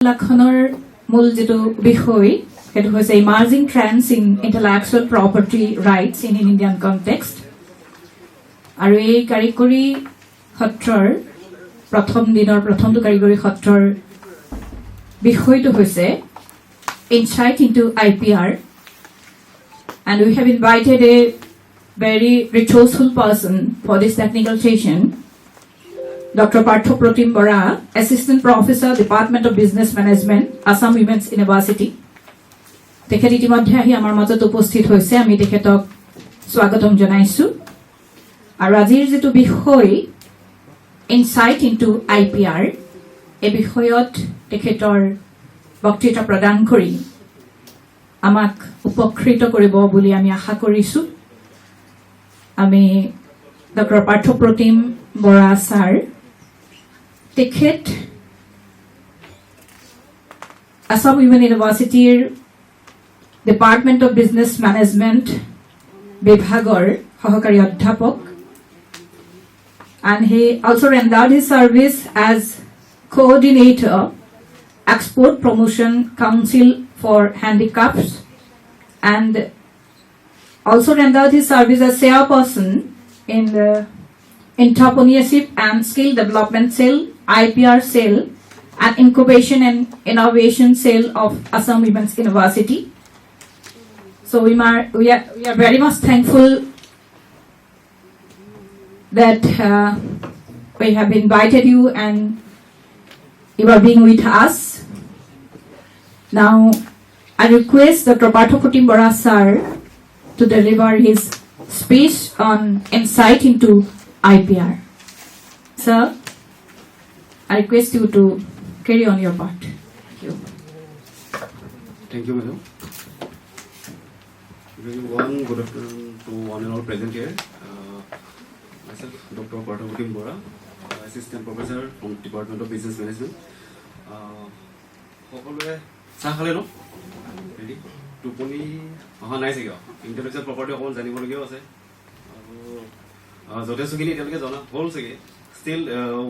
লাখনৰ মূল যেটো বিষয় সেটো হৈছে emerging trends in intellectual property rights in Indian context আৰু এই কাৰিকৰী সত্ৰৰ প্ৰথমটো কাৰিকৰী সত্ৰৰ বিষয়টো হৈছে insight into IPR, and we have invited a very resourceful person for this technical session, Dr. Protim Bora, Assistant Professor, Department of Business Management, Assam Women's University. তেখেত ইতিমধ্যে আহি আমাৰ মাজত উপস্থিত হৈছে আমি তেখেতক স্বাগতম জনাইছো আৰু আজিৰ যেটো বিষয় ইনসাইট ইনটু IPR এই বিষয়ত তেখেতৰ বক্তৃতা প্ৰদান কৰি আমাক উপকৃত কৰিব বুলি আমি আশা কৰিছো আমি ডক্টৰ প্ৰতিম বৰা স্যাৰ তেখেত আসাম উইমেন ইউনিভাৰ্চিটিৰ ডিপাৰ্টমেন্ট অফ বিজনেছ মেনেজমেন্ট বিভাগৰ সহকাৰী অধ্যাপক and he also rendered his service as coordinator Export Promotion Council for Handicaps and also rendered his service as chairperson in the Entrepreneurship and Skill Development Cell, IPR Cell and Incubation and Innovation Cell of Assam Women's University. So we are very much thankful that we have invited you and you are being with us. Now, I request Dr. Protim Bora sir to deliver his speech on insight into IPR. Sir, I request you to carry on your part. Thank you. Thank you, madam. Good afternoon to one and all present here. Myself, Dr. Protim Bora, Assistant Professor from Department of Business Management. সকলোৱে চাহ খালে ন ready টোপনি অহা নাই চাগে intellectual property অকণমান জানিবলগীয়াও আছে আৰু যথেষ্টখিনি এতিয়ালৈকে জনা হ'ল চাগে still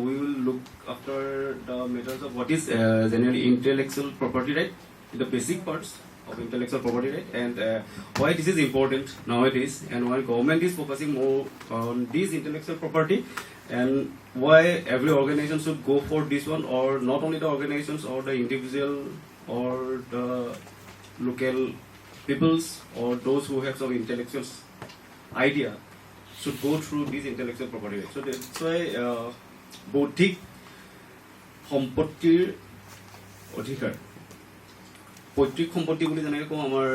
we will look after the matters of what is generally intellectual property right the basic parts of intellectual property right and why this is important nowadays and why government is focusing more on this intellectual property and why every organization should go for this one or not only the organizations or the individual or the local peoples or those who have some intellectual idea should go through this intellectual property right. So that's why বৌদ্ধিক সম্পত্তিৰ অধিকাৰ পৈতৃক সম্পত্তি বুলি যেনেকৈ কওঁ আমাৰ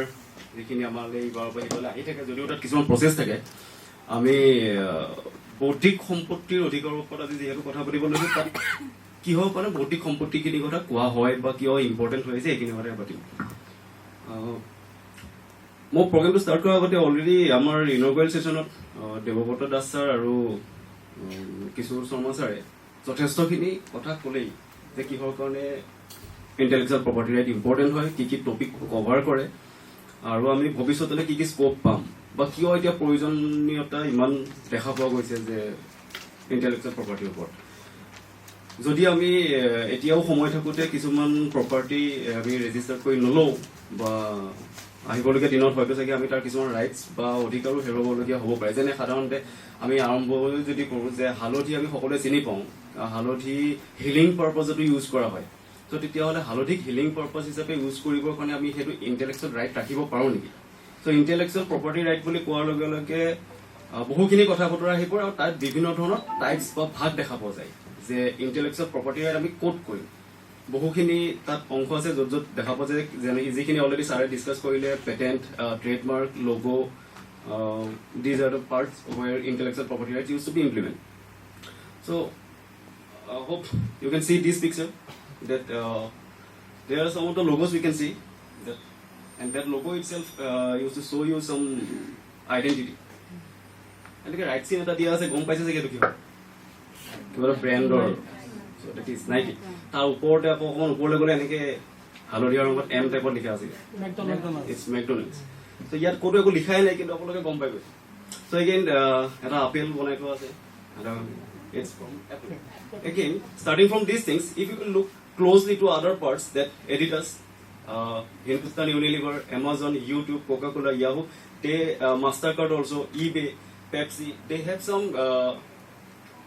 যিখিনি আমালৈ এইবাৰৰ পৰা সেইফালে আহি থাকে যদিও তাত কিছুমান প্ৰচেছ থাকে আমি বৌদ্ধিক সম্পত্তিৰ অধিকাৰৰ ওপৰত আজি যিহেতু কথা পাতিব লৈছোঁ তাত কিহৰ কাৰণে বৌদ্ধিক সম্পত্তিখিনিৰ কথা কোৱা হয় বা কিয় ইম্পৰ্টেণ্ট হৈ আছে এইখিনি কথা পাতিম মই প্ৰগ্ৰেমটো ষ্টাৰ্ট কৰাৰ আগতে অলৰেডি আমাৰ ইনগ্ৰেল ছেশ্যনত দেৱব্ৰত দাস ছাৰ আৰু কিশোৰ শৰ্মা ছাৰে যথেষ্টখিনি কথা ক'লেই যে কিহৰ কাৰণে ইণ্টেলেকচুৱেল প্ৰপাৰ্টি ৰাইট ইম্পৰ্টেণ্ট হয় কি কি টপিক কভাৰ কৰে আৰু আমি ভৱিষ্যতলৈ কি কি স্কোপ পাম বা কিয় এতিয়া প্ৰয়োজনীয়তা ইমান দেখা পোৱা গৈছে যে ইণ্টেলেকচুৱেল প্ৰপাৰ্টিৰ ওপৰত যদি আমি এতিয়াও সময় থাকোঁতে কিছুমান প্ৰপাৰ্টি আমি ৰেজিষ্টাৰ কৰি নলওঁ বা আহিবলগীয়া দিনত হয়তো চাগে আমি তাৰ কিছুমান ৰাইটছ বা অধিকাৰো হেৰুৱাবলগীয়া হ'ব পাৰে যেনে সাধাৰণতে আমি আৰম্ভ যদি কৰোঁ যে হালধি আমি সকলোৱে চিনি পাওঁ হালধি হিলিং পাৰ্পজতো ইউজ কৰা হয় তো তেতিয়াহ'লে হালধিক হিলিং পাৰ্পজ হিচাপে ইউজ কৰিবৰ কাৰণে আমি সেইটো ইণ্টেলেকচুৱেল ৰাইট ৰাখিব পাৰোঁ নেকি চ' ইণ্টেলেকচুৱেল প্ৰপাৰ্টি ৰাইট বুলি কোৱাৰ লগে লগে বহুখিনি কথা বতৰা আহি পৰে আৰু তাত বিভিন্ন ধৰণৰ টাইপছ বা ভাগ দেখা পোৱা যায় যে ইণ্টেলেকচুৱেল প্ৰপাৰ্টি ৰাইট আমি ক'ত কৰিম বহুখিনি তাত অংশ আছে য'ত য'ত দেখা পোৱা যায় যেনে যিখিনি অলৰেডি ছাৰে ডিছকাছ কৰিলে patent trademark logo' these are the parts where intellectual property right use to be implement so' hope you can see this picture that there are some of the logos we can see that, and that logo itself used to show you some identity and the right side that dia ase gom paise sage to kiba brand or so that is Nike ta upor te apo kon upor le gole enike haloria rongot M type likha ase McDonald's it's McDonald's so yat koto eko likhai nai kintu apologe gom pai so again eta apple bonai to ase it's from Apple again starting from these things if you can look closely to other parts that Adidas, Hindustan Unilever, Amazon, YouTube, Coca-Cola, Yahoo, they MasterCard also, eBay, Pepsi, they have some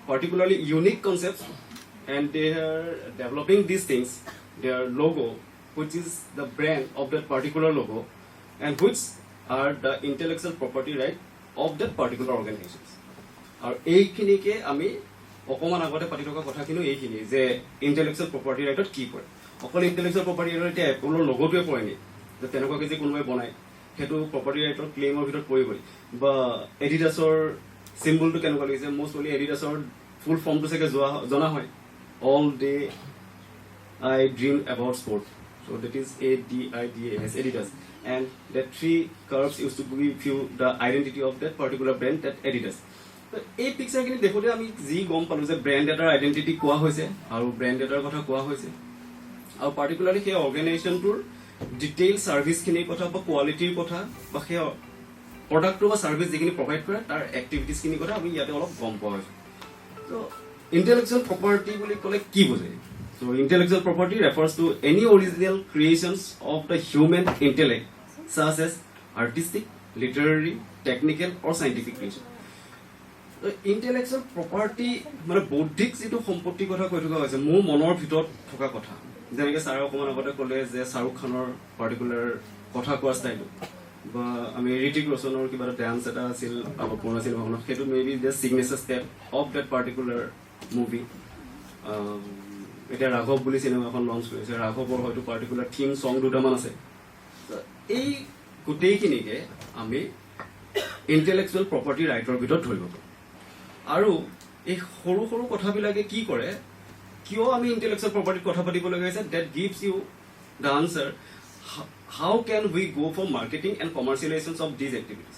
particularly unique concepts, and they are developing these things, their logo, which is the brand of that particular logo, and which are the intellectual property right of that particular organizations. আৰু এইখিনিকে আমি অকমান আগতে পাতি থকা কথাখিনি এইখিনি যে ইন্টেলেকচুৱেল প্ৰপাৰ্টি ৰাইটত কি কৰে অকল ইন্টেলেকচুৱেল প্ৰপাৰ্টি ৰাইটত এতিয়া এপলৰ লগটোৱে পৰে নি যে তেনেকুৱাকে যে কোনোবাই বনায় সেইটো প্ৰপাৰ্টি ৰাইটৰ ক্লেইমৰ ভিতৰত পৰিবই বা এডিডাছৰ চিম্বলটো কেনেকুৱা লাগিছে মষ্ট অলি এডিডাছৰ ফুল ফৰ্মটো চাগে জনা হয় all day I dream about sport so that is ADIDAS Adidas and the three curves used to give you the identity of that particular brand that Adidas এই পিকচাৰখিনি দেখোতে আমি যি গম পালো যে ব্ৰেণ্ড এটাৰ আইডেন্টিটি কোৱা হৈছে আৰু ব্ৰেণ্ড এটাৰ কথা কোৱা হৈছে আৰু পাৰ্টিকুলাৰলি সেই অৰ্গেনাইজেশ্যনটোৰ ডিটেইল ছাৰ্ভিচখিনিৰ কথা বা কোৱালিটিৰ কথা বা সেই প্ৰডাক্টটো বা ছাৰ্ভিচ যিখিনি প্ৰভাইড কৰে তাৰ এক্টিভিটিছখিনিৰ কথা আমি ইয়াতে অলপ গম পোৱা হৈছে ত' ইণ্টেলেকচুৱেল প্ৰপাৰ্টি বুলি ক'লে কি বুজে So, intellectual property refers to any original creations of the human intellect, such as artistic, literary, technical, or scientific creation. The intellectual property, মানে বৌদ্ধিক যিটো সম্পত্তি কথা কৈ থকা হৈছে মোৰ মনৰ ভিতৰত থকা কথা যেনেকৈ ছাৰে অকণমান আগতে ক'লে যে শ্বাহৰুখ খানৰ পাৰ্টিকুলাৰ কথা কোৱা ষ্টাইলটো বা আমি ঋতিক ৰোশনৰ কিবা এটা ডান্স এটা আছিল আগৰ পুৰণা চিনেমাখনত সেইটো may be the signature step of that particular movie এতিয়া ৰাঘৱ বুলি চিনেমা এখন লঞ্চ কৰিছে ৰাঘৱৰ হয়তো পাৰ্টিকুলাৰ থিম চং দুটামান আছে এই গোটেইখিনিকে আমি ইণ্টেলেকচুৱেল প্ৰপাৰ্টি ৰাইটৰ ভিতৰত ধৰিব পাৰোঁ আৰু এই সৰু সৰু কথাবিলাকে কি কৰে কিয় আমি ইণ্টেলেকচুৱেল প্ৰপাৰ্টিৰ কথা পাতিব লগা হৈছে that gives you the answer how can we go' for marketing and commercialization of these activities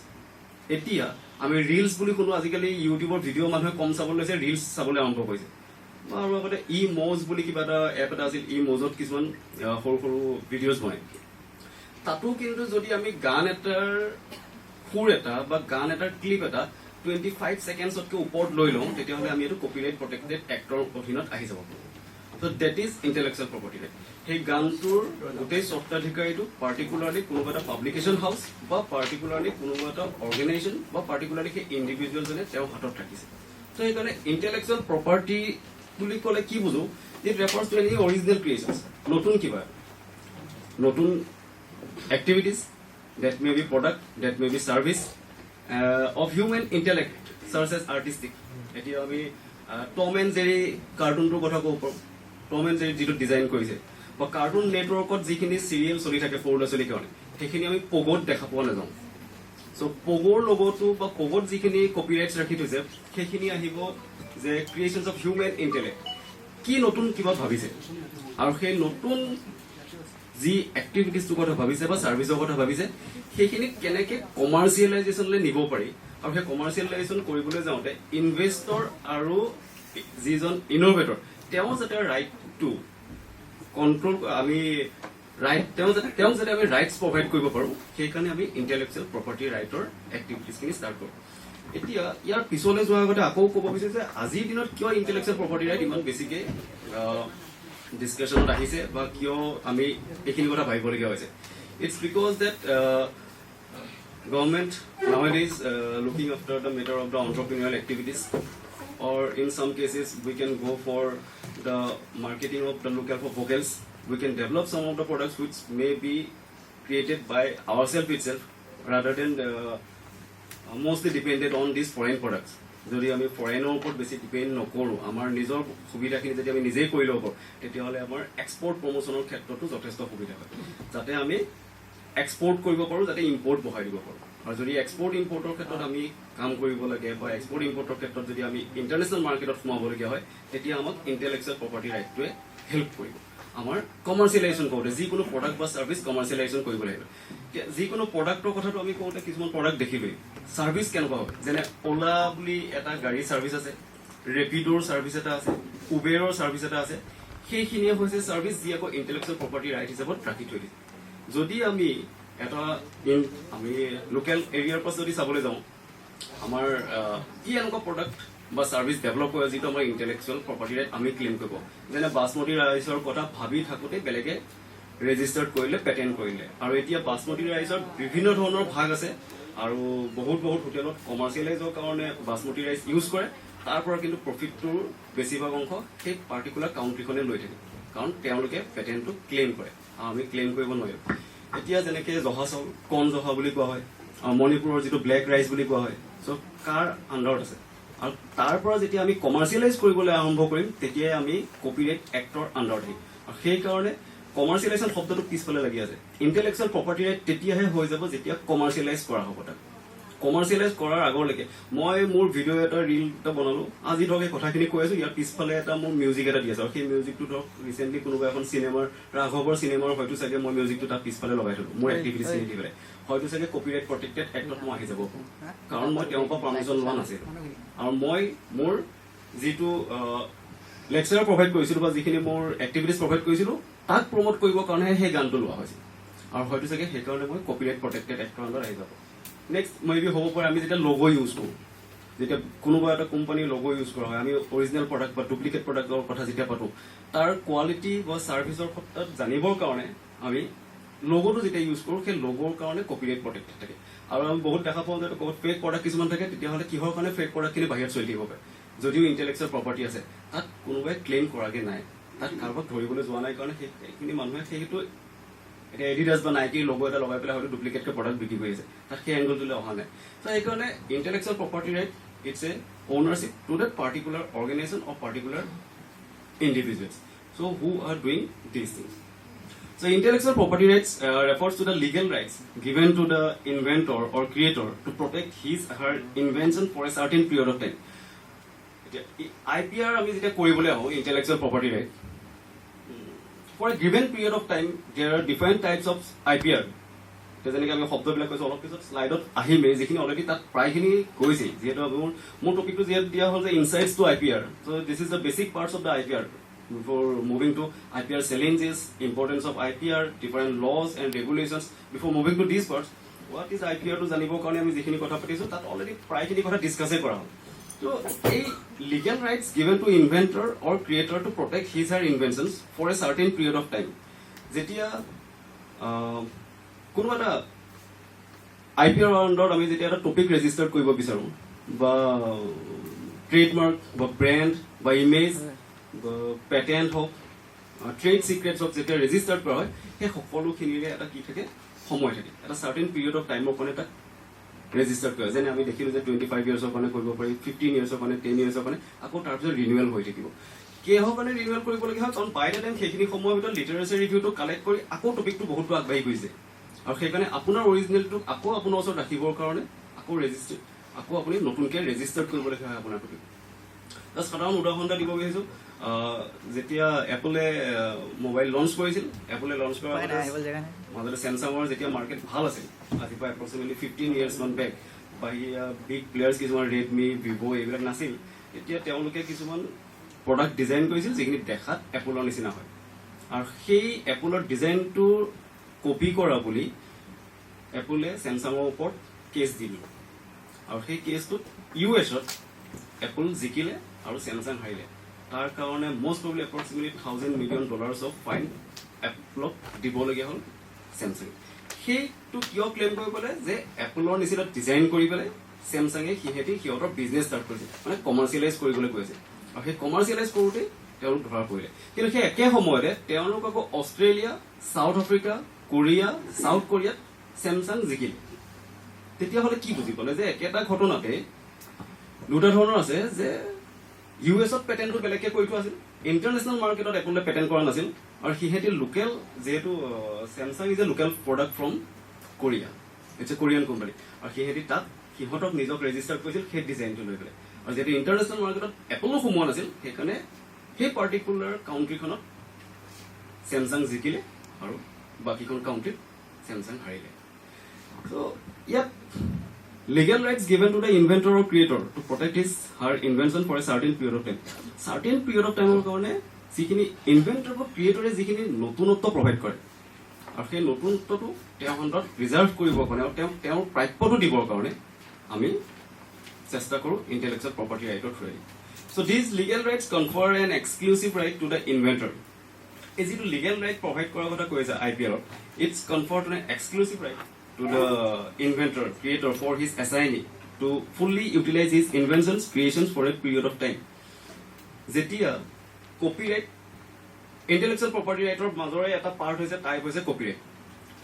এতিয়া আমি ৰিলছ বুলি শুনো আজিকালি ইউটিউবৰ ভিডিঅ' মানুহে কম চাবলৈ লৈছে ৰিলছ চাবলৈ আৰম্ভ কৰিছে আৰু আগতে ই মজ বুলি কিবা এটা এপ এটা আছিল ই মজত কিছুমান সৰু সৰু ভিডিঅ'জ বনায় তাতো কিন্তু যদি আমি গান এটাৰ সুৰ এটা বা গান এটাৰ ক্লিপ এটা 25 ছেকেণ্ডছতকৈ ওপৰত লৈ লওঁ তেতিয়াহ'লে আমি এইটো কপিৰাইট প্ৰটেক্টেড এক্টৰ অধীনত আহি যাব পাৰোঁ ত' that is intellectual property right সেই গানটোৰ গোটেই স্বত্বাধিকাৰীটো পাৰ্টিকুলাৰলি কোনোবা এটা পাব্লিকেশ্যন হাউচ বা পাৰ্টিকুলাৰলি কোনোবা এটা অৰ্গেনাইজেশ্যন বা পাৰ্টিকুলাৰলি সেই ইণ্ডিভিজুৱেলজনে তেওঁৰ হাতত ৰাখিছে ত' সেইকাৰণে ইণ্টেলেকচুৱেল প্ৰপাৰ্টি বুলি ক'লে কি বুজো it refers to any original creations নতুন কিবা নতুন activities that may be product that may be service of human intellect চাৰ্চ এজ আৰ্টিষ্টিক এতিয়া আমি টম এণ্ড জেৰী কাৰ্টুনটোৰ কথা ক'ব পাৰোঁ টম এণ্ড জেৰী যিটো ডিজাইন কৰিছে বা কাৰ্টুন নেটৱৰ্কত যিখিনি চিৰিয়েল চলি থাকে সৰু ল'ৰা ছোৱালীৰ কাৰণে সেইখিনি আমি পগত দেখা পোৱা নাযাওঁ চ' পগৰ লগতো বা পগত যিখিনি কপিৰাইটছ ৰাখি থৈছে সেইখিনি আহিব যে ক্ৰিয়েশ্যনছ অফ হিউমেন ইণ্টেলেক্ট কি নতুন কিবা ভাবিছে আৰু সেই নতুন যি এক্টিভিটিজটোৰ কথা ভাবিছে বা ছাৰ্ভিচৰ কথা ভাবিছে সেইখিনি কেনেকৈ কমাৰ্চিয়েলাইজেশ্যনলৈ নিব পাৰি আৰু সেই কমাৰ্চিয়েলাইজেশ্যন কৰিবলৈ যাওঁতে ইনভেষ্টৰ আৰু যিজন ইন'ভেটৰ তেওঁ যাতে ৰাইটটো কণ্ট্ৰল আমি ৰাইট তেওঁক যাতে আমি ৰাইটছ প্ৰভাইড কৰিব পাৰোঁ সেইকাৰণে আমি ইণ্টেলেকচুৱেল প্ৰপাৰ্টি ৰাইটৰ এক্টিভিটিজখিনি ষ্টাৰ্ট কৰোঁ এতিয়া ইয়াৰ পিছলৈ যোৱাৰ আগতে আকৌ ক'ব বিচাৰিছে যে আজিৰ দিনত কিয় ইণ্টেলেকচুৱেল প্ৰপাৰ্টি ৰাইট ইমান বেছিকৈ ডিছকাশ্যনত আহিছে বা কিয় আমি এইখিনি কথা ভাবিবলগীয়া হৈছে it's because that government nowadays looking after the matter of the entrepreneurial activities or in some cases we can go for the marketing of the local for vocals we can develop some of the products which may be created by ourselves itself rather than mostly dependent on these foreign products যদি আমি ফৰেনৰ ওপৰত বেছি depend নকৰোঁ আমাৰ নিজৰ সুবিধাখিনি যদি আমি নিজেই কৰি ল'ব পাৰোঁ তেতিয়াহ'লে আমাৰ এক্সপৰ্ট প্ৰমোশ্যনৰ ক্ষেত্ৰতো যথেষ্ট সুবিধা হয় যাতে আমি এক্সপৰ্ট কৰিব পাৰোঁ যাতে ইম্পৰ্ট বঢ়াই দিব পাৰোঁ আৰু যদি এক্সপৰ্ট ইম্পৰ্টৰ ক্ষেত্ৰত আমি কাম কৰিব লাগে বা এক্সপৰ্ট ইম্পৰ্টৰ ক্ষেত্ৰত যদি আমি ইণ্টাৰনেশ্যনেল মাৰ্কেটত সোমাবলগীয়া হয় তেতিয়া আমাক ইণ্টেলেকচুৱেল প্ৰপাৰ্টি ৰাইটটোৱে হেল্প কৰিব আমাৰ কমাৰ্চিয়েলাইজেশ্যন কৰোঁতে যিকোনো প্ৰডাক্ট বা ছাৰ্ভিচ কমাৰ্চিয়েলাইজেশ্যন কৰিব লাগিব যিকোনো প্ৰডাক্টৰ কথাটো আমি কওঁতে কিছুমান প্ৰডাক্ট দেখিবই ছাৰ্ভিচ কেনেকুৱা হয় যেনে অ'লা বুলি এটা গাড়ীৰ ছাৰ্ভিচ আছে ৰেপিডৰ ছাৰ্ভিচ এটা আছে উবেৰৰ ছাৰ্ভিচ এটা আছে সেইখিনিয়ে হৈছে ছাৰ্ভিচ যি আকৌ ইণ্টেলেকচুৱেল প্ৰপাৰ্টি ৰাইট হিচাপত ৰাখি থৈ দিছে যদি আমি এটা আমি লোকেল এৰিয়াৰ পৰা যদি চাবলৈ যাওঁ আমাৰ কি এনেকুৱা প্ৰডাক্ট বা সাৰ্ভিস ডেভেলপ কৰে যিটো আমাৰ ইন্টেলেকচুৱেল প্ৰপাৰ্টি ৰাইট আমি ক্লেইম কৰিব যেনে বাসমতি ৰাইচৰ কথা ভাবি থাকোতে বেলেগে ৰেজিষ্টাৰ্ড কৰিলে পেটেন্ট কৰিলে আৰু এতিয়া বাসমতি ৰাইচৰ বিভিন্ন ধৰণৰ ভাগ আছে আৰু বহুত হোটেলত কমাৰ্চিয়েলাইজৰ কাৰণে বাসমতি ৰাইচ ইউজ কৰে তাৰ পৰা কিন্তু প্ৰফিটটোৰ বেছিভাগ অংশ সেই পাৰ্টিকুলাৰ কাউন্ট্ৰিখনে লৈ থাকে কাৰণ তেওঁলোকে পেটেন্টটো ক্লেইম কৰে আৰু আমি ক্লেইম কৰিব নোৱাৰো এতিয়া যেনেকে জহা চাউল কণ জহা বুলি কোৱা হয় মণিপুৰৰ যিটো ব্লেক ৰাইচ বুলি কোৱা হয় চ' কাৰ আণ্ডাৰত আছে আৰু তাৰ পৰা যেতিয়া আমি কমাৰ্চিয়েলাইজ কৰিবলৈ আৰম্ভ কৰিম তেতিয়াই আমি কপিৰাইট এক্টৰ আণ্ডাৰত আহিম আৰু সেইকাৰণে কমাৰ্চিয়েলাইজেশ্যন শব্দটো পিছফালে লাগি আছে ইণ্টেলেকচুৱেল প্ৰপাৰ্টি ৰাইট তেতিয়াহে হৈ যাব যেতিয়া কমাৰ্চিয়েলাইজ কৰা হ'ব তাক কমাৰ্চিয়েলাইজ কৰাৰ আগলৈকে মই মোৰ ভিডিঅ' এটা ৰিল এটা বনালো আজি ধৰক এই কথাখিনি কৈ আছো ইয়াৰ পিছফালে এটা মোৰ মিউজিক এটা দি আছে আৰু সেই মিউজিকটো ধৰক ৰিচেণ্টলি কোনোবা এখন চিনেমাৰ ৰাঘৱৰ চিনেমাৰ হয়তো চাগে মই মিউজিকটো তাত পিছফালে লগাই থলো মোৰ এক্টিভিটি চিনি দি পেলাই হয়তো চাগে কপিৰাইট প্ৰটেক্টেড এক্টত মই আহি যাব কাৰণ মই তেওঁৰ পৰা পাৰ্মিশ্যন লোৱা নাছিলো আৰু মই মোৰ যিটো লেকচাৰ প্ৰভাইড কৰিছিলো বা যিখিনি মোৰ এক্টিভিটিজ প্ৰভাইড কৰিছিলো তাক প্ৰমোট কৰিবৰ কাৰণেহে সেই গানটো লোৱা হৈছিল আৰু হয়তো চাগে সেইকাৰণে মই কপিৰাইট প্ৰটেক্টেড এক্টৰ আণ্ডাৰত আহি যাব নেক্সট মেবি হ'ব পাৰে আমি যেতিয়া লগ' ইউজ কৰোঁ যেতিয়া কোনোবা এটা কোম্পানীৰ লগ' ইউজ কৰা হয় আমি অৰিজিনেল প্ৰডাক্ট বা ডুপ্লিকেট প্ৰডাক্টৰ কথা যেতিয়া পাতো তাৰ কোৱালিটি বা ছাৰ্ভিচৰ ক্ষেত্ৰত জানিবৰ কাৰণে আমি লগ'টো যেতিয়া ইউজ কৰোঁ সেই লগ'ৰ কাৰণে কপিৰাইট প্ৰটেক্টেড থাকে আৰু আমি বহুত দেখা পাওঁ যে ক'ৰবাত ফেক প্ৰডাক্ট কিছুমান থাকে তেতিয়াহ'লে কিহৰ কাৰণে ফেক প্ৰডাক্টখিনি বাহিৰত চলি থাকিব পাৰে যদিও ইণ্টেলেকচুৱেল প্ৰপাৰ্টি আছে তাত কোনোবাই ক্লেইম কৰাকৈ নাই তাত কাৰোবাক ধৰিবলৈ যোৱা নাই কাৰণে সেইখিনি মানুহে সেইটো এতিয়া এডিডাছ বা নাইকিৰ লগ' এটা লগাই পেলাই হয়তো ডুপ্লিকেটকৈ প্ৰডাক্ট বিক্ৰী কৰি আছে তাত সেই এংগলটোলৈ অহা নাই ত' সেইকাৰণে intellectual property right it's a ownership to that particular organization or particular individuals so who are doing these things so intellectual property rights refers to the legal rights given to the inventor or creator to protect his or her invention for a certain period of time IPR আমি যেতিয়া কৰিবলৈ আহো intellectual property right for a given period of time there are different types of IPR যেনেকৈ আমি শব্দবিলাক কৈছোঁ অলপ পিছত শ্লাইডত আহিমেই যিখিনি অলৰেডি তাত প্ৰায়খিনি কৈছে যিহেতু মোৰ টপিকটো যিহেতু দিয়া হ'ল যে insights to IPR so' this is the basic parts of the IPR before moving to IPR challenges importance of IPR different laws and regulations before moving to this parts what is IPR টো জানিবৰ কাৰণে আমি যিখিনি কথা পাতিছোঁ তাত already প্ৰায়খিনি কথা ডিছকাছেই কৰা হ'ল ত' এই legal rights given to inventor or creator to protect his her inventions for a certain period of time যেতিয়া কোনোবা এটা IPR আণ্ডাৰত আমি যেতিয়া এটা টপিক ৰেজিষ্টাৰ কৰিব বিচাৰোঁ বা ট্ৰেডমাৰ্ক বা ব্ৰেণ্ড বা ইমেজ বা পেটেণ্ট হওক ট্ৰেড চিক্ৰেটছ হওক যেতিয়া ৰেজিষ্টাৰ কৰা হয় সেই সকলোখিনিৰে এটা কি থাকে সময় থাকে এটা চাৰ্টেন পিৰিয়ড অফ টাইমৰ কাৰণে তাক ৰেজিষ্টাৰ কৰা যেনে আমি দেখিলোঁ যে 25 yearsৰ কাৰণে কৰিব পাৰি 15 yearsৰ কাৰণে 10 yearsৰ কাৰণে আকৌ তাৰপিছত ৰিনিউৱেল হৈ থাকিব কিহৰ কাৰণে ৰিনিউৱেল কৰিবলগীয়া হয় কাৰণ বাই দ্য টাইম সেইখিনি সময়ৰ ভিতৰত লিটাৰেচাৰ ৰিভিউটো কালেক্ট কৰি আকৌ টপিকটো বহুতো আগবাঢ়ি গৈছে আৰু সেইকাৰণে আপোনাৰ অৰিজিনেলটোক আকৌ আপোনাৰ ওচৰত ৰাখিবৰ কাৰণে আকৌ আপুনি নতুনকৈ ৰেজিষ্টাৰ কৰিবলগীয়া হয় আপোনাৰ টপিক জাষ্ট সাধাৰণ উদাহৰণ এটা দিব বিচাৰিছোঁ যেতিয়া এপলে মোবাইল লঞ্চ কৰিছিল এপলে লঞ্চ কৰাৰ মাজতে চেমচাঙৰ যেতিয়া মাৰ্কেট ভাল আছিল আজিৰ পৰা এপ্ৰক্সিমেটলি 15 years মান বেক বাহিৰা বিগ প্লেয়াৰ্ছ কিছুমান ৰেডমি ভিভ' এইবিলাক নাছিল এতিয়া তেওঁলোকে কিছুমান প্ৰডাক্ট ডিজাইন কৰিছিল যিখিনি দেখাত এপলৰ নিচিনা হয় আৰু সেই এপলৰ ডিজাইনটো কপি কৰা বুলি এপলে চেমচাঙৰ ওপৰত কেছ দিলে আৰু সেই কেছটোত US-ত এপল জিকিলে আৰু চেমচাং হাৰিলে তাৰ কাৰণে মষ্ট প্ৰবলি এপ্ৰক্সিমেটলি $1,000 million অফ ফাইন এপলক দিবলগীয়া হ'ল চেমচাং সেইটো কিয় ক্লেইম কৰি পেলাই যে এপলৰ নিচিনা ডিজাইন কৰি পেলাই চেমচাঙে সিহঁতৰ বিজনেছ ষ্টাৰ্ট কৰিছে মানে কমাৰ্চিয়েলাইজ কৰিবলৈ গৈছে আৰু সেই কমাৰ্চিয়েলাইজ কৰোঁতে তেওঁলোক ধৰা পৰিলে কিন্তু সেই একে সময়তে তেওঁলোক আকৌ Australia south Africa Korea south কোৰিয়াত চেমচাং জিকিলে তেতিয়াহ'লে কি বুজি পালে যে একেটা ঘটনাতে দুটা ধৰণৰ আছে যে US-ত পেটেণ্টটো বেলেগকৈ কৰি থোৱা আছিল ইণ্টাৰনেশ্যনেল মাৰ্কেটত এপলে পেটেণ্ট কৰা নাছিল আৰু সিহঁতি লোকেল যিহেতু Samsung is a local product from Korea it's a Korean company আৰু সিহঁতি তাত সিহঁতক নিজক ৰেজিষ্টাৰ কৰিছিল সেই ডিজাইনটো লৈ পেলাই আৰু যিহেতু ইণ্টাৰনেশ্যনেল মাৰ্কেটত এপলো সোমোৱা নাছিল সেইকাৰণে সেই পাৰ্টিকুলাৰ কাউণ্ট্ৰিখনত চেমচাং জিকিলে আৰু বাকীখন কাউণ্ট্ৰিত চেমচাং হাৰিলে চ' ইয়াত legal rights given to the inventor or creator to protect his her invention for a certain period of time certain period of time কাৰণে যিখিনি ইনভেন্টৰ বা ক্ৰিয়েটৰে যিখিনি নতুনত্ব প্ৰভাইড কৰে আৰু সেই নতুনত্বটো তেওঁৰ হাতত ৰিজাৰ্ভ কৰিবৰ কাৰণে আৰু তেওঁৰ প্ৰাপ্যটো দিবৰ কাৰণে আমি চেষ্টা কৰোঁ ইণ্টেলেকচুৱেল প্ৰপাৰ্টি ৰাইটৰ through the so' these legal rights confer an exclusive right to the inventor এই যিটো লিগেল ৰাইট প্ৰভাইড কৰাৰ কথা কৈছে IPR it's conferred an exclusive right to the inventor creator for his assignee to fully utilize his inventions creations for a period of time যেতিয়া copyright intellectual property ৰাইটৰ মাজৰে এটা part হৈছে type হৈছে copyright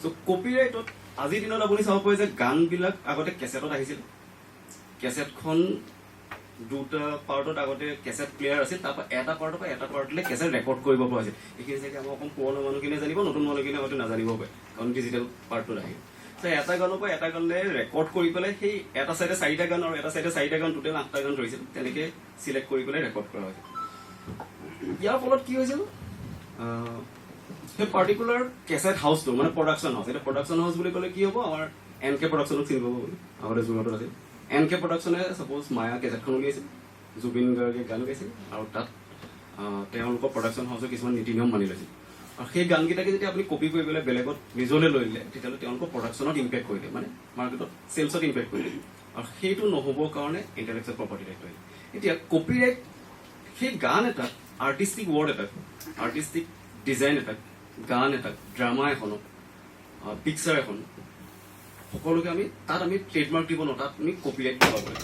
চ' কপিৰাইটত আজিৰ দিনত আপুনি চাব পাৰে যে গানবিলাক আগতে কেছেটত আহিছিল কেছেটখন দুটা পাৰ্টত আগতে কেছেট প্লেয়াৰ আছিল তাৰপৰা এটা পাৰ্টৰ পৰা এটা পাৰ্টলৈ কেছেট ৰেকৰ্ড কৰিব পৰা হৈছিল এইখিনি চাগে আমাৰ অকণ পুৰণা মানুহখিনিয়ে জানিব নতুন মানুহখিনিয়ে হয়তো নাজানিব পাৰে কাৰণ ডিজিটেল পাৰ্টটোত আহিল চ' এটা গানৰ পৰা এটা গানলৈ ৰেকৰ্ড কৰি পেলাই সেই এটা চাইডে 4টা গান আৰু এটা চাইডে 4টা গান টোটেল 8টা গান ধৰিছিল তেনেকৈ চিলেক্ট কৰি পেলাই ৰেকৰ্ড কৰা হৈছিল ইয়াৰ ফলত কি হৈছিল সেই পাৰ্টিকুলাৰ কেছেট হাউচটো মানে প্ৰডাকশ্যন হাউচ এতিয়া প্ৰডাকশ্যন হাউচ বুলি ক'লে কি হ'ব আমাৰ NK প্ৰডাকশ্যনক চিনি পাব বুলি আগতে যোৰহাটত আছিল NK প্ৰডাকশ্যনে ছাপ'জ মায়া কেছেটখন উলিয়াইছিল জুবিন গাৰ্গে গান গাইছিল আৰু তাত তেওঁলোকৰ প্ৰডাকশ্যন হাউচৰ কিছুমান নীতি নিয়ম মানি লৈছিল আৰু সেই গানকেইটাকে যদি আপুনি কপি কৰি পেলাই বেলেগত নিজলৈ লৈ দিলে তেতিয়াহ'লে তেওঁলোকৰ প্ৰডাকশ্যনত ইম্পেক্ট কৰিলে মানে মাৰ্কেটত চেলছত ইম্পেক্ট কৰিলে আৰু সেইটো নহ'বৰ কাৰণে ইণ্টেলেকচুৱেল প্ৰপাৰ্টি ৰাইট হয় এতিয়া কপিৰাইট সেই গান এটাক আৰ্টিষ্টিক ৱৰ্ড এটাক আৰ্টিষ্টিক ডিজাইন এটাক গান এটাক ড্ৰামা এখনক পিকচাৰ এখন সকলোকে আমি তাত আমি ট্ৰেডমাৰ্ক দিব নোৱাৰোঁ তাত আমি কপিৰাইট পাব পাৰিম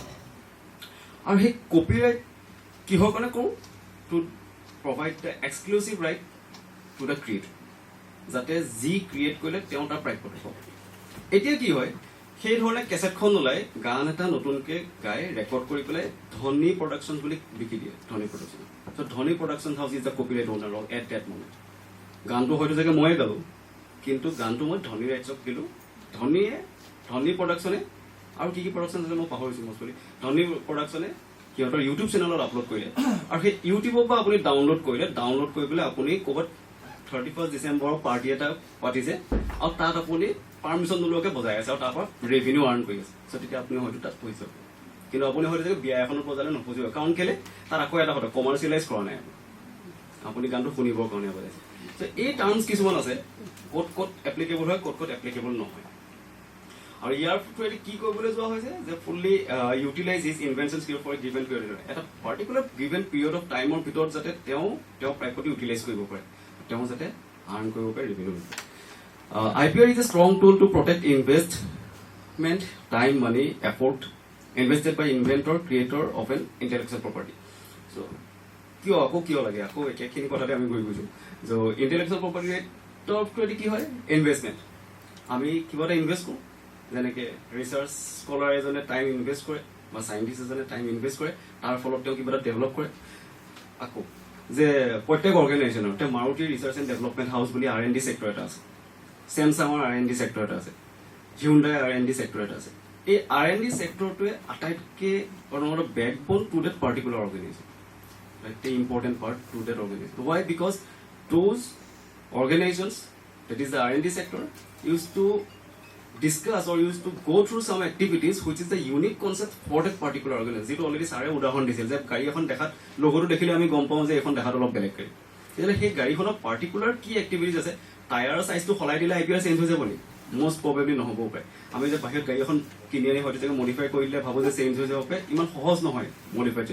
আৰু সেই কপিৰাইট কিহৰ কাৰণে কৰোঁ two provide the exclusive right to the creator যাতে যি ক্ৰিয়েট কৰিলে তেওঁ তাৰ প্ৰাপ্য পাব এতিয়া কি হয় সেই ধৰণে কেছেটখন ওলাই গান এটা নতুনকৈ গাই ৰেকৰ্ড কৰি পেলাই ধনী প্ৰডাকশ্যন বুলি বিকি দিয়ে ধনী production so' Dhani production house is the copyright owner at that moment গানটো হয়তো চাগে ময়ে গালোঁ কিন্তু গানটো মই ধনী ৰাইটছক দিলোঁ ধনী প্ৰডাকশ্যনে আৰু কি প্ৰডাকশ্যন আছে মই পাহৰিছোঁ মষ্টলি ধনী প্ৰডাকশ্যনে সিহঁতৰ ইউটিউব চেনেলত আপলোড কৰিলে আৰু সেই ইউটিউবৰ পৰা আপুনি ডাউনলোড কৰিলে ডাউনলোড কৰি পেলাই আপুনি ক'ৰবাত 31 ডিচেম্বৰৰ পাৰ্টি এটা পাতিছে আৰু তাত আপুনি পাৰ্মিশ্যন নোলোৱাকৈ বজাই আছে আৰু তাৰ পৰা ৰেভিনিউ আৰ্ণ কৰি আছে চ' তেতিয়া আপুনি হয়তো তাত পঢ়িছে কিন্তু আপুনি হয়তো চাগে বিয়া এখনত বজালে নপঢ়িব কাৰণ কেলে তাত আকৌ এটা কথা কমাৰ্চিয়েলাইজ কৰা নাই আপুনি গানটো শুনিবৰ কাৰণে বজাইছে চ' এই টাৰ্মছ কিছুমান আছে ক'ত এপ্লিকেবল হয় ক'ত এপ্লিকেবল নহয় আৰু ইয়াৰ থ্ৰুৱেদি কি কৰিবলৈ যোৱা হৈছে যে fully utilize his inventions for given period এটা পাৰ্টিকুলাৰ গিভেন পিৰিয়ড অফ টাইমৰ ভিতৰত যাতে তেওঁ প্ৰাপ্যটো ইউটিলাইজ কৰিব পাৰে তেওঁ যাতে আৰ্ণ কৰিব পাৰে revenue IPR is a strong tool to protect investment, time, money, effort invested by inventor, creator of an intellectual property. So, কিয় লাগে আকৌ একেখিনি কথাতে আমি গৈ গৈছোঁ চ' ইণ্টেলেকচুৱেল প্ৰপাৰ্টি ৰাইটৰ কি হয় ইনভেষ্টমেণ্ট আমি কিবা এটা ইনভেষ্ট কৰোঁ যেনেকৈ ৰিচাৰ্চ স্কলাৰ এজনে টাইম ইনভেষ্ট কৰে বা চাইণ্টিষ্ট এজনে টাইম ইনভেষ্ট কৰে তাৰ ফলত তেওঁ কিবা এটা ডেভেলপ কৰে আকৌ যে প্ৰত্যেক অৰ্গেনাইজেশ্যনৰ তেওঁ Maruti research and development house বুলি R&D চেক্টৰ এটা আছে চেমচাঙৰ R&D চেক্টৰ এটা আছে হিউণ্ডাই R&D চেক্টৰ এটা আছে এই R&D চেক্টৰটোৱে আটাইতকৈ অন্যতম backbone to that particular organisation the important part to that organization. Why? Because those organizations, that is the R&D sector, used to discuss or used to go through some activities which is the unique concept for that particular organization. যেটো already সাৰে উদাহৰণ দিছিল যে গাড়ী এখন দেখাত লোগোটো দেখিলে আমি গম পাওঁ যে এখন দেখাত অলপ বেলেগ গাড়ী তেতিয়াহ'লে সেই গাড়ীখনৰ পাৰ্টিকুলাৰ কি এক্টিভিটিজ আছে টায়াৰৰ চাইজটো সলাই দিলে IPR চেঞ্জ হৈ যাব নেকি most probably নহ'বও পাৰে আমি যে বাহিৰত গাড়ী এখন কিনি আনি হয়তো চাগে মডিফাই কৰি দিলে ভাবোঁ যে চেঞ্জ হৈ যাব পাৰে ইমান সহজ নহয় মডিফাই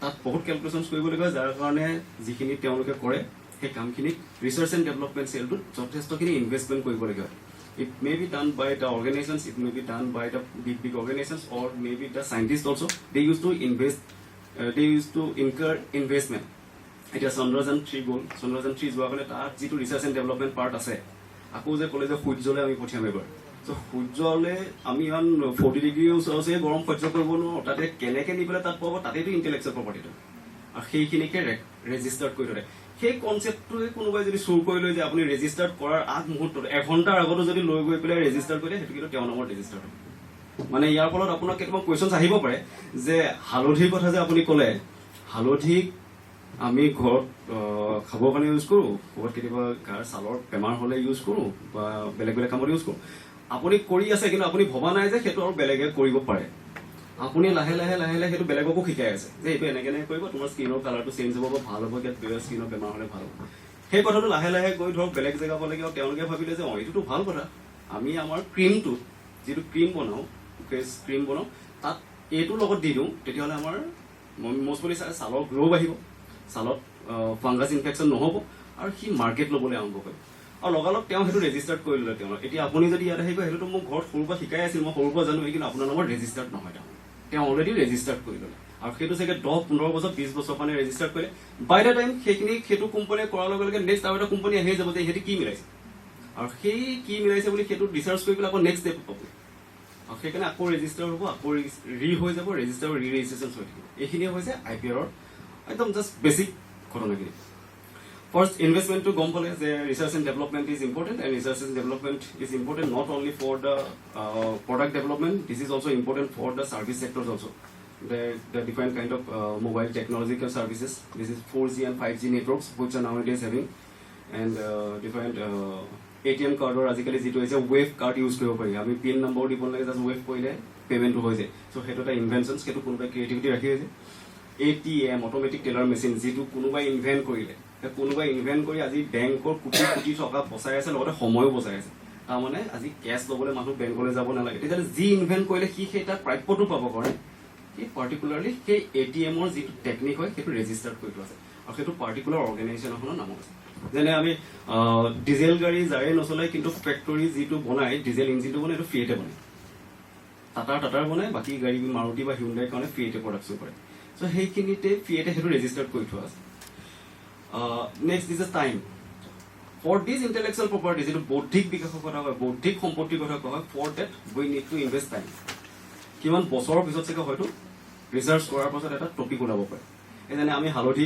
তাত বহুত কেলকুলেশ্যনছ কৰিবলগীয়া যাৰ কাৰণে যিখিনি তেওঁলোকে কৰে সেই কামখিনিক ৰিচাৰ্চ এণ্ড ডেভেলপমেণ্ট চেলটোত যথেষ্টখিনি ইনভেষ্টমেণ্ট কৰিবলগীয়া হয় it may be done by the organisations it may be done by the big organisations or may be the scientist also' they use to incur investment এতিয়া চন্দ্ৰযান 3 গ'ল চন্দ্ৰযান 3 যোৱাৰ কাৰণে তাত যিটো ৰিচাৰ্চ এণ্ড ডেভেলপমেণ্ট পাৰ্ট আছে আকৌ যে ক'লে যে সূৰ্যলৈ আমি পঠিয়াম এবাৰ চ' সূৰ্যলৈ আমি ইমান 40 ডিগ্ৰী ওচৰতে গৰম সহ্য কৰিব নোৱাৰোঁ তাতে কেনেকৈ নি পেলাই তাত পাব তাতেতো ইণ্টেলেকচুৱেল প্ৰপাৰ্টিটো আৰু সেইখিনিকে ৰেজিষ্টাৰ্ড কৰি থলে সেই কনচেপ্টটোৱে কোনোবাই যদি চুৰ কৰি লৈ যে আপুনি ৰেজিষ্টাৰ্ড কৰাৰ আগমুহূৰ্তত এঘণ্টাৰ আগতো যদি লৈ গৈ পেলাই ৰেজিষ্টাৰ কৰি দিয়ে সেইটো কিন্তু তেওঁৰ নামত ৰেজিষ্টাৰ হয় মানে ইয়াৰ ফলত আপোনাৰ কেতিয়াবা কুৱেশ্যনছ আহিব পাৰে যে হালধিৰ কথা যে আপুনি ক'লে হালধিক আমি ঘৰত খাবৰ কাৰণে ইউজ কৰোঁ ক'ৰবাত কেতিয়াবা গাৰ ছালৰ বেমাৰ হ'লে ইউজ কৰোঁ বা বেলেগ কামত ইউজ কৰোঁ আপুনি কৰি আছে কিন্তু আপুনি ভবা নাই যে সেইটো আৰু বেলেগে কৰিব পাৰে আপুনি লাহে লাহে সেইটো বেলেগকো শিকাই আছে যে এইটো এনেকৈ কৰিব তোমাৰ স্কিনৰ কালাৰটো চেঞ্জ হ'ব বা ভাল হ'ব ইয়াত স্কিনৰ বেমাৰ হ'লে ভাল হ'ব সেই কথাটো লাহে লাহে গৈ ধৰক বেলেগ জেগা পালেগৈ আৰু তেওঁলোকে ভাবিলে যে এইটোতো ভাল কথা আমি আমাৰ ক্ৰীমটো যিটো ক্ৰীম বনাওঁ ফেচ ক্ৰীম বনাওঁ তাত এইটোৰ লগত দি দিওঁ তেতিয়াহ'লে আমাৰ মষ্টলি ছালৰ গ্ৰ' বাঢ়িব, ছালত ফাংগাছ ইনফেকশ্যন নহ'ব আৰু সি মাৰ্কেট ল'বলৈ আৰম্ভ কৰিব। আৰু লগালগ তেওঁ সেইটো ৰেজিষ্টাৰ্ড কৰি ল'লে। তেওঁ এতিয়া আপুনি যদি ইয়াত আহিব, সেইটোতো মোক ঘৰত সৰুৰ পৰা শিকাই আছিল, মই সৰুৰ পৰা জানো, কিন্তু আপোনাৰ নামৰ ৰেজিষ্টাৰ্ড নহয়। তেওঁ অলৰেডি ৰেজিষ্টাৰ্ড কৰি ল'লে আৰু সেইটো চাগে 10-15 বছৰ 20 বছৰ কাৰণে ৰেজিষ্টাৰ্ড কৰিলে। বাই দ্য টাইম সেইটো কোম্পানীয়ে কৰাৰ লগে লগে নেক্সট আৰু এটা কোম্পানী আহিয়ে যাব যে সিহঁতে কি মিলাইছে, আৰু সেই কি মিলাইছে বুলি সেইটো ৰিচাৰ্চ কৰি পেলাই আকৌ নেক্সট ষ্টেপ পাব। আৰু সেইকাৰণে আকৌ ৰেজিষ্টাৰ হ'ব, আকৌ হৈ যাব, ৰেজিষ্টাৰ ৰেজিষ্ট্ৰেশ্যন হৈ থাকিব। এইখিনিয়ে হৈছে IPR একদম জাষ্ট বেছিক ঘটনাখিনি। ফাৰ্ষ্ট ইনভেষ্টমেণ্টটো গম পালে যে research and development is important, and research and development is important not only for the product development, this is also' important for the service sectors also'. The different kind of mobile technological services. This is 4G and 5G networks which are nowadays having, and different ATM card or আজিকালি যিটো হৈছে wave card use কৰিব পাৰি। আমি pin number দিব লাগে, just wave কৰিলে পে'মেণ্টটো হৈ যায়। চ' সেইটো এটা ইনভেনশ্যন, সেইটো কোনোবাই ক্ৰিয়েটিভিটি ৰাখি হৈছে। ATM অট'মেটিক টেলাৰ মেচিন, যিটো কোনোবাই ইনভেণ্ট কৰিলে, কোনোবাই ইনভেণ্ট কৰি আজি বেংকৰ কোটি কোটি টকা বচাই আছে, লগতে সময়ো বচাই আছে। তাৰমানে আজি কেছ ল'বলৈ মানুহ বেংকলৈ যাব নালাগে। তেতিয়াহ'লে যি ইনভেণ্ট কৰিলে সি সেই তাৰ প্ৰাপ্যটো পাব কাৰণে পাৰ্টিকুলাৰলি সেই ATM-ৰ যিটো টেকনিক হয় সেইটো ৰেজিষ্টাৰ্ড কৰি থোৱা আছে, আৰু সেইটো পাৰ্টিকুলাৰ অৰ্গেনাইজেশ্যন এখনৰ নামত আছে। যেনে আমি ডিজেল গাড়ী যাৰে নচলায়, কিন্তু ফেক্টৰী যিটো বনায় ডিজেল ইঞ্জিনটো বনায়, এইটো ফিয়েটে বনায়। টাটাৰ বনায়, বাকী গাড়ী মাৰুতি বা হিউণ্ডাইৰ কাৰণে ফিয়েটে প্ৰডাকশ্যন কৰে। চ' সেইখিনিতে ফিয়েটে সেইটো ৰেজিষ্টাৰ্ড কৰি থোৱা আছে। Next is a time for this intellectual property, যিটো বৌদ্ধিক বিকাশৰ কথা হয়, বৌদ্ধিক সম্পত্তিৰ কথা কোৱা হয়। For that we need to invest time. কিমান বছৰৰ পিছত চাগে হয়তো ৰিচাৰ্চ কৰাৰ পাছত এটা টপিক ওলাব পাৰে। যেনে আমি হালধি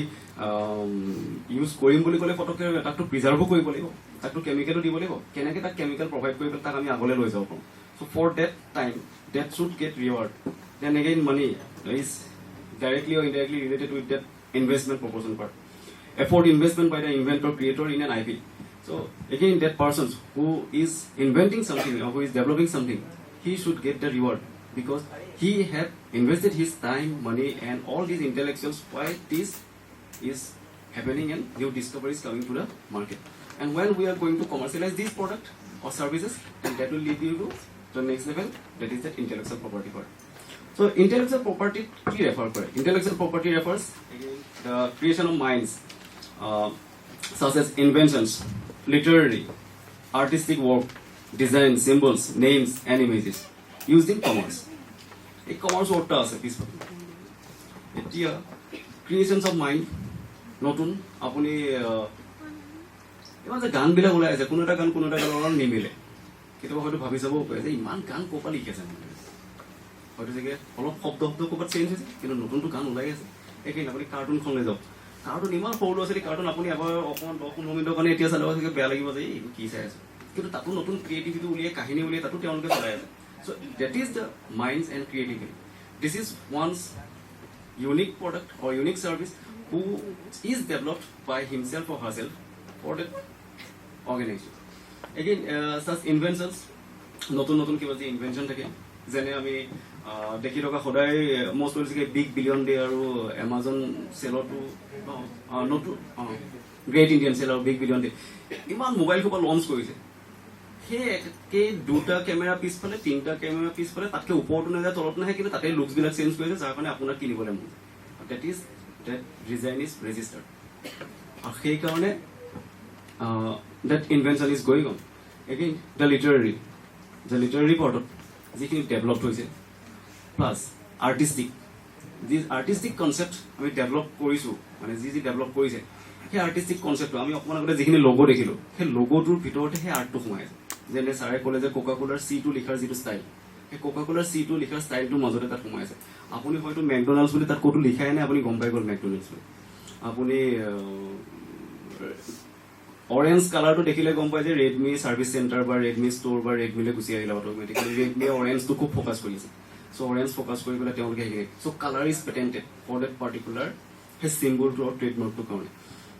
ইউজ কৰিম বুলি ক'লে পটককৈ তাকতো প্ৰিজাৰ্ভো কৰিব লাগিব, তাকতো কেমিকেলো দিব লাগিব। কেনেকৈ তাক কেমিকেল প্ৰভাইড কৰি পেলাই তাক আমি আগলৈ লৈ যাব পাৰোঁ। So' for that time that should get reward, then again money is directly or indirectly related with that investment proposal part. Effort investment by the inventor, creator in an IP. So again, that person who is inventing something or who is developing something, he should get the reward because he have invested his time, money, and all these intellectuals. Why this is happening and new discoveries coming to the market. And when we are going to commercialize this product or services, and that will lead you to the next level. That is the intellectual property part. So intellectual property কি refer কৰে? Intellectual property refers again the creation of minds. Such as inventions, literary, artistic work, design, symbols, names, and images used in commerce. A commerce wordটা আছে পিছফালে। এতিয়া creations of mind নতুন আপুনি ইমান যে গানবিলাক ওলাই আছে, কোনো এটা গান অলপ নিমিলে। কেতিয়াবা হয়তো ভাবি চাবও পাৰে যে ইমান গান ক'ৰ পৰা লিখিছে, হয়তো চাগে অলপ শব্দ ক'ৰবাত চেঞ্জ হৈছে, কিন্তু নতুনটো গান ওলাই আছে। এইখিনি আপুনি কাৰ্টুনখনলৈ যাওক, কাৰ্টুন ইমান সৰু ল'ৰা ছোৱালী কাৰ্টুন আপুনি এবাৰ অকণমান 10-15 মিনিটৰ কাৰণে এতিয়া চালে চাগে বেয়া লাগিব যে এইটো কি চাই আছে, কিন্তু তাতো নতুন ক্ৰিয়েটিভিটি উলিয়াই কাহিনী উলিয়াই তাতো তেওঁলোকে চলাই আছে। So' that is the minds and creativity. This is one's unique product or unique service who is developed by himself or herself for that organisation. Again such inventions, নতুন কিবা যি ইনভেনশ্যন থাকে, যেনে আমি দেখি থকা সদায় মষ্ট বেছিকৈ বিগ বিলিয়ন ডে আৰু এমাজন চেলতো নতুন গ্ৰেট ইণ্ডিয়ান চেল আৰু বিগ বিলিয়ন ডে ইমান মোবাইল সোপা লঞ্চ কৰিছে। সেই একে 2টা কেমেৰা পিছফালে 3টা কেমেৰা পিছফালে, তাতকৈ ওপৰতো নাযায় তলত নাহে, কিন্তু তাতে লুকছবিলাক চেঞ্জ কৰিছে যাৰ কাৰণে আপোনাক কিনিবলৈ মন যায়। That is that design is registered, আৰু সেইকাৰণে that invention is going on. Again the literary পাৰ্টত যিখিনি ডেভেলপ হৈছে, প্লাছ আৰ্টিষ্টিক কনচেপ্ট আমি ডেভেলপ কৰিছোঁ, মানে যি ডেভেলপ কৰিছে সেই আৰ্টিষ্টিক কনচেপ্টটো আমি অকণমান আগতে যিখিনি লগো দেখিলোঁ, সেই লগোটোৰ ভিতৰতে সেই আৰ্টটো সোমাই আছে। যেনে ছাৰে ক'লে যে কোকাকোলাৰ C2 লিখাৰ যিটো ষ্টাইল, সেই কোকাকোলাৰ C2 লিখাৰ ষ্টাইলটোৰ মাজতে তাত সোমাই আছে। আপুনি হয়তো মেকডনাল্ডছ বুলি তাত ক'তো লিখাই নাই, আপুনি গম পাই গ'ল মেকডনাল্ডছ বুলি। আপুনি অৰেঞ্জ কালাৰটো দেখিলে গম পায় যে ৰেডমি ছাৰ্ভিচ চেণ্টাৰ বা ৰেডমি ষ্ট'ৰ বা ৰেডমিলৈ গুচি আহিলে অট'মেটিকেলি। ৰেডমিয়ে অৰেঞ্জটো খুব ফ'কাছ কৰিছে, চ' অৰেঞ্জ ফ'কাছ কৰি পেলাই তেওঁলোকে শিকে। So' colour is patented for that particular সেই চিম্বলটো আৰু ট্ৰেডমাৰ্কটোৰ কাৰণে।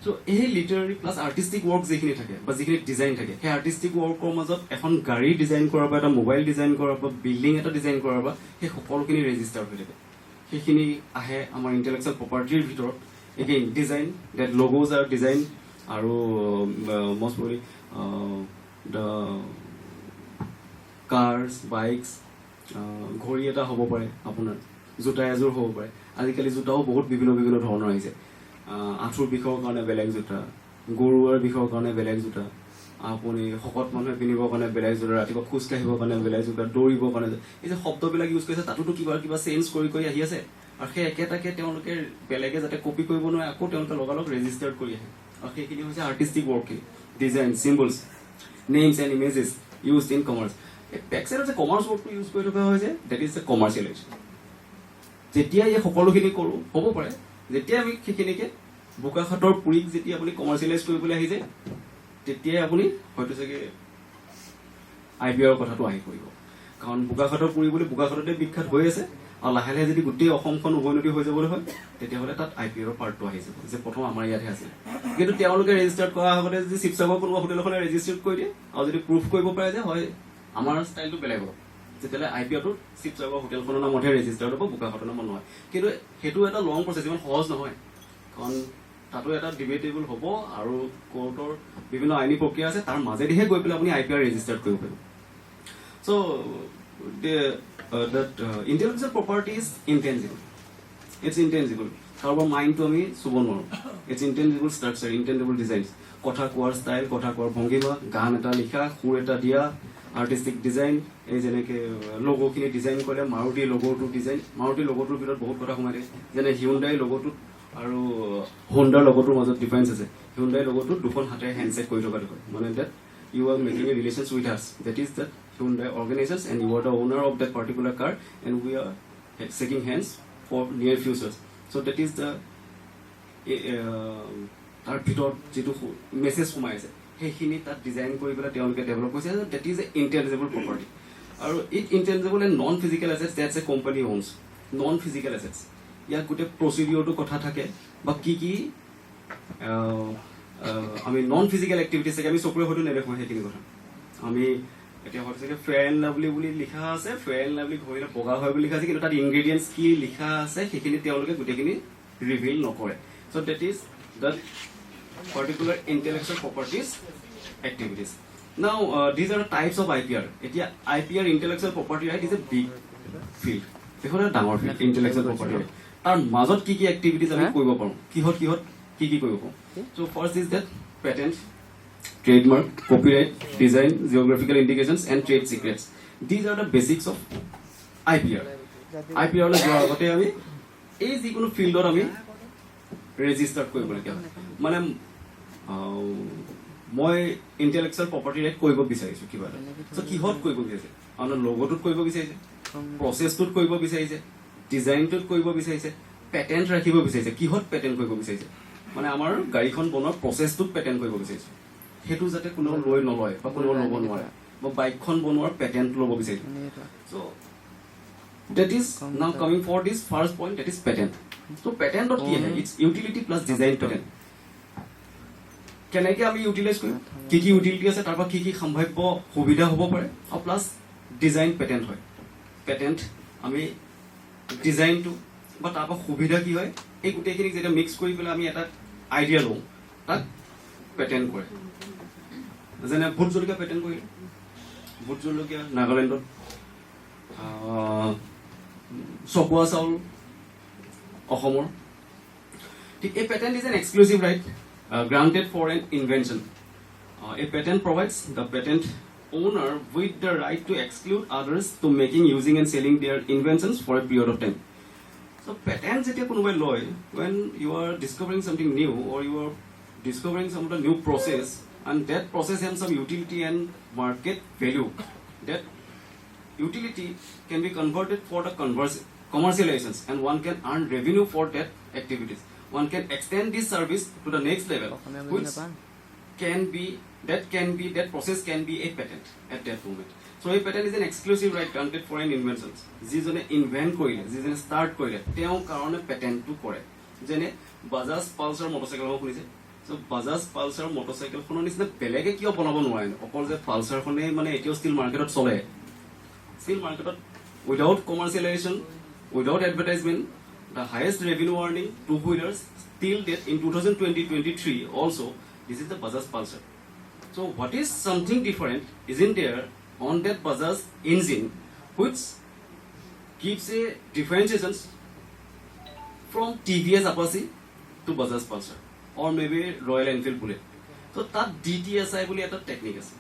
চ' এই লিটাৰেৰী প্লাছ আৰ্টিষ্টিক ৱৰ্ক যিখিনি থাকে বা যিখিনি ডিজাইন থাকে, সেই আৰ্টিষ্টিক ৱৰ্কৰ মাজত এখন গাড়ী ডিজাইন কৰাৰ বা এটা মোবাইল ডিজাইন কৰাৰ বা বিল্ডিং এটা ডিজাইন কৰাৰ বা সেই সকলোখিনি ৰেজিষ্টাৰ হৈ থাকে। সেইখিনি আহে আমাৰ ইণ্টেলেকচুৱেল প্ৰপাৰ্টিৰ ভিতৰত। Again design, that logos are design, আৰু most probably the cars, bikes, ঘড়ী এটা হ'ব পাৰে আপোনাৰ, জোতা এযোৰ হ'ব পাৰে আজিকালি জোতাও বহুত বিভিন্ন বিভিন্ন ধৰণৰ আহিছে আঁঠুৰ বিষৰ কাৰণে বেলেগ জোতা গৰুৱাৰ বিষৰ কাৰণে বেলেগ জোতা আপুনি শকত মানুহে পিন্ধিবৰ কাৰণে বেলেগ জোতা ৰাতিপুৱা খোজ কাঢ়িবৰ কাৰণে বেলেগ জোতা দৌৰিবৰ কাৰণে এই যে শব্দবিলাক ইউজ কৰিছে তাতোতো কিবা কিবা চেঞ্জ কৰি কৰি আহি আছে আৰু সেই একেটাকে তেওঁলোকে বেলেগে যাতে কপি কৰিব নোৱাৰে আকৌ তেওঁলোকে লগালগ ৰেজিষ্টাৰ্ড কৰি আহে আৰু সেইখিনি হৈছে artistic working design symbols names and images use in commerce বেকচাইডত যে কমাৰ্চ ৱৰ্ডটো ইউজ কৰি থকা হৈছে ডেট ইজ দ্য কমাৰ্চিয়েলাইজেশ্যন যেতিয়া এই সকলোখিনি কৰোঁ হ'ব পাৰে যেতিয়া আমি সেইখিনিকে বোকাখাতৰ পুৰীক যেতিয়া আপুনি কমাৰ্চিয়েলাইজ কৰিবলৈ আহি যায় তেতিয়াই আপুনি হয়তো চাগে IPR কথাটো আহি পৰিব কাৰণ বোকাখাতৰ পুৰী বুলি বোকাখাততে বিখ্যাত হৈ আছে আৰু লাহে লাহে যদি গোটেই অসমখন উভৈনদী হৈ যাবলৈ হয় তেতিয়াহ'লে তাত IPR পাৰ্টটো আহি যাব যে প্ৰথম আমাৰ ইয়াতহে আছিল কিন্তু তেওঁলোকে ৰেজিষ্টাৰ্ড কৰা আগতে যদি শিৱসাগৰ কোনোবা হোটেল এখনে ৰেজিষ্টাৰ্ড কৰি দিয়ে আৰু যদি প্ৰুফ কৰিব পাৰে যে হয় আমাৰ ষ্টাইলটো বেলেগ হ'ব তেতিয়াহ'লে IPRটো শিৱসাগৰ হোটেলখনৰ নামতহে ৰেজিষ্টাৰ্ড হ'ব বোকাখাতৰ নামত নহয় কিন্তু সেইটো এটা লং প্ৰচেছ ইমান সহজ নহয় কাৰণ তাতো এটা ডিবেটেবল হ'ব আৰু কোৰ্টৰ বিভিন্ন আইনী প্ৰক্ৰিয়া আছে তাৰ মাজেদিহে গৈ পেলাই আপুনি IPR ৰেজিষ্টাৰ্ড কৰিব পাৰিব চ' that intellectual property is intangible. It's intangible. কাৰোবাৰ মাইণ্ডটো আমি চুব নোৱাৰোঁ ইটছ ইনটেঞ্জিবল ষ্ট্ৰাকচাৰ ইনটেঞ্জিবল ডিজাইনছ কথা কোৱাৰ ষ্টাইল কথা কোৱাৰ ভংগীমা গান এটা লিখা সুৰ এটা দিয়া আৰ্টিষ্টিক ডিজাইন এই যেনেকৈ লগ'খিনি ডিজাইন কৰে মাৰুতি লগ'টোৰ ডিজাইন মাৰুতি লগ'টোৰ ভিতৰত বহুত কথা সোমাই থাকে যেনে হিউণ্ডাই লগ'টোত আৰু হোণ্ডাৰ লগ'টোৰ মাজত ডিফাৰেঞ্চ আছে হিউণ্ডাই লগ'টোত দুখন হাতেৰে হেণ্ডছেক কৰি থকা দেখোন মানে that you are making a relations with us that is that Hyundai organizations and you are the owner of that particular car and we are shaking hands for near futures. So that is the তাৰ ভিতৰত যিটো message সোমাই আছে সেইখিনি তাত design কৰি পেলাই তেওঁলোকে ডেভেলপ কৰিছে that is a intangible property আৰু it intangible and non physical assets that's a company owns non physical assets ইয়াত গোটেই প্ৰচিডিঅ'ৰটো কথা থাকে বা কি কি আমি নন ফিজিকেল এক্টিভিটিছ থাকে আমি চকুৰে হয়তো নেদেখোঁ সেইখিনি কথা আমি এতিয়া হয়তো চাগে ফেয়াৰ এণ্ড লাভলি বুলি লিখা আছে ফেয়াৰ এণ্ড লাভলি ঘৰিলে বগা হয় বুলি লিখা আছে কিন্তু তাত ইনগ্ৰেডিয়েণ্টছ কি লিখা আছে সেইখিনি তেওঁলোকে গোটেইখিনি ৰিভিল নকৰে so' that is the particular intellectual properties activities now these are types of IPR এতিয়া IPR intellectual property right is a big field এখন এটা ডাঙৰ ফিল্ড ইণ্টেলেকচুৱেল প্ৰপাৰ্টি ৰাইট তাৰ মাজত কি কি এক্টিভিটিজ আমি কৰিব পাৰোঁ কিহত কি কৰিব পাৰোঁ so' first is that patent trademark, copyright, design, geographical indications, and trade secrets. These are the basics of IPR. IPR le joar agote ami ei jikono field or ami register koribolagiya mane moi intellectual property right koribo bisarisu kiba so kihot koribo bisarise ana logo tut koribo bisarise process tut koribo bisarise design tut koribo bisarise patent rakhibo bisarise kihot patent koribo bisarise mane amar gari khon bonor process tut patent koribo bisarise সেইটো যাতে কোনো লৈ নলয় বা কোনো ল'ব নোৱাৰে বা বাইকখন বনোৱাৰ পেটেণ্ট ল'ব বিচাৰিছে so' that is now coming for this first point that is patent so' পেটেণ্টত কি আহে it's utility plus design patent কেনেকৈ আমি ইউটিলাইজ কৰিম কি কি ইউটিলিটি আছে তাৰ পৰা কি কি সম্ভাৱ্য সুবিধা হ'ব পাৰে আৰু প্লাছ ডিজাইন পেটেণ্ট হয় পেটেণ্ট আমি ডিজাইনটো বা তাৰ পৰা সুবিধা কি হয় এই গোটেইখিনিক যেতিয়া মিক্স কৰি পেলাই আমি এটা আইডিয়া লওঁ তাক পেটেণ্ট কৰে যেনে ভোট জলকীয়া পেটেণ্ট কৰিলে ভোট জলকীয়া নাগালেণ্ডত চকোৱা চাউল অসমৰ ঠিক এই patent is an exclusive right granted for an invention a patent provides the patent owner with the right to exclude others to making, using and selling their inventions for a period of time. So patent যেতিয়া কোনোবাই লয় when you are discovering something new or you are discovering some of the new process and that process has some utility and market value, that utility can be converted for the commercializations and one can earn revenue for that activities. One can extend this service to the next level, which that process can be a patent at that moment. So a patent is an exclusive right granted for an invention. যিজনে invent কৰিলে যিজনে start কৰিলে তেওঁ কাৰণে পেটেণ্টটো কৰে যেনে Bajaj Pulsar মটৰচাইকেলখন শুনিছে চ' Bajaj Pulsar মটৰচাইকেলখনৰ নিচিনা বেলেগে কিয় বনাব নোৱাৰে অকল যে পালচাৰখনেই মানে এতিয়াও ষ্টিল মাৰ্কেটত চলে ষ্টিল মাৰ্কেটত without commercialisation without advertisement the highest revenue earning two wheelers till date in 2023 also this is the Bajaj Pulsar. So what is something different isn't there on that Bajaj engine which gives a differentiations from TVS Apache to Bajaj Pulsar or maybe Royal Enfield Bullet. So that DTSI বুলি এটা technique আছে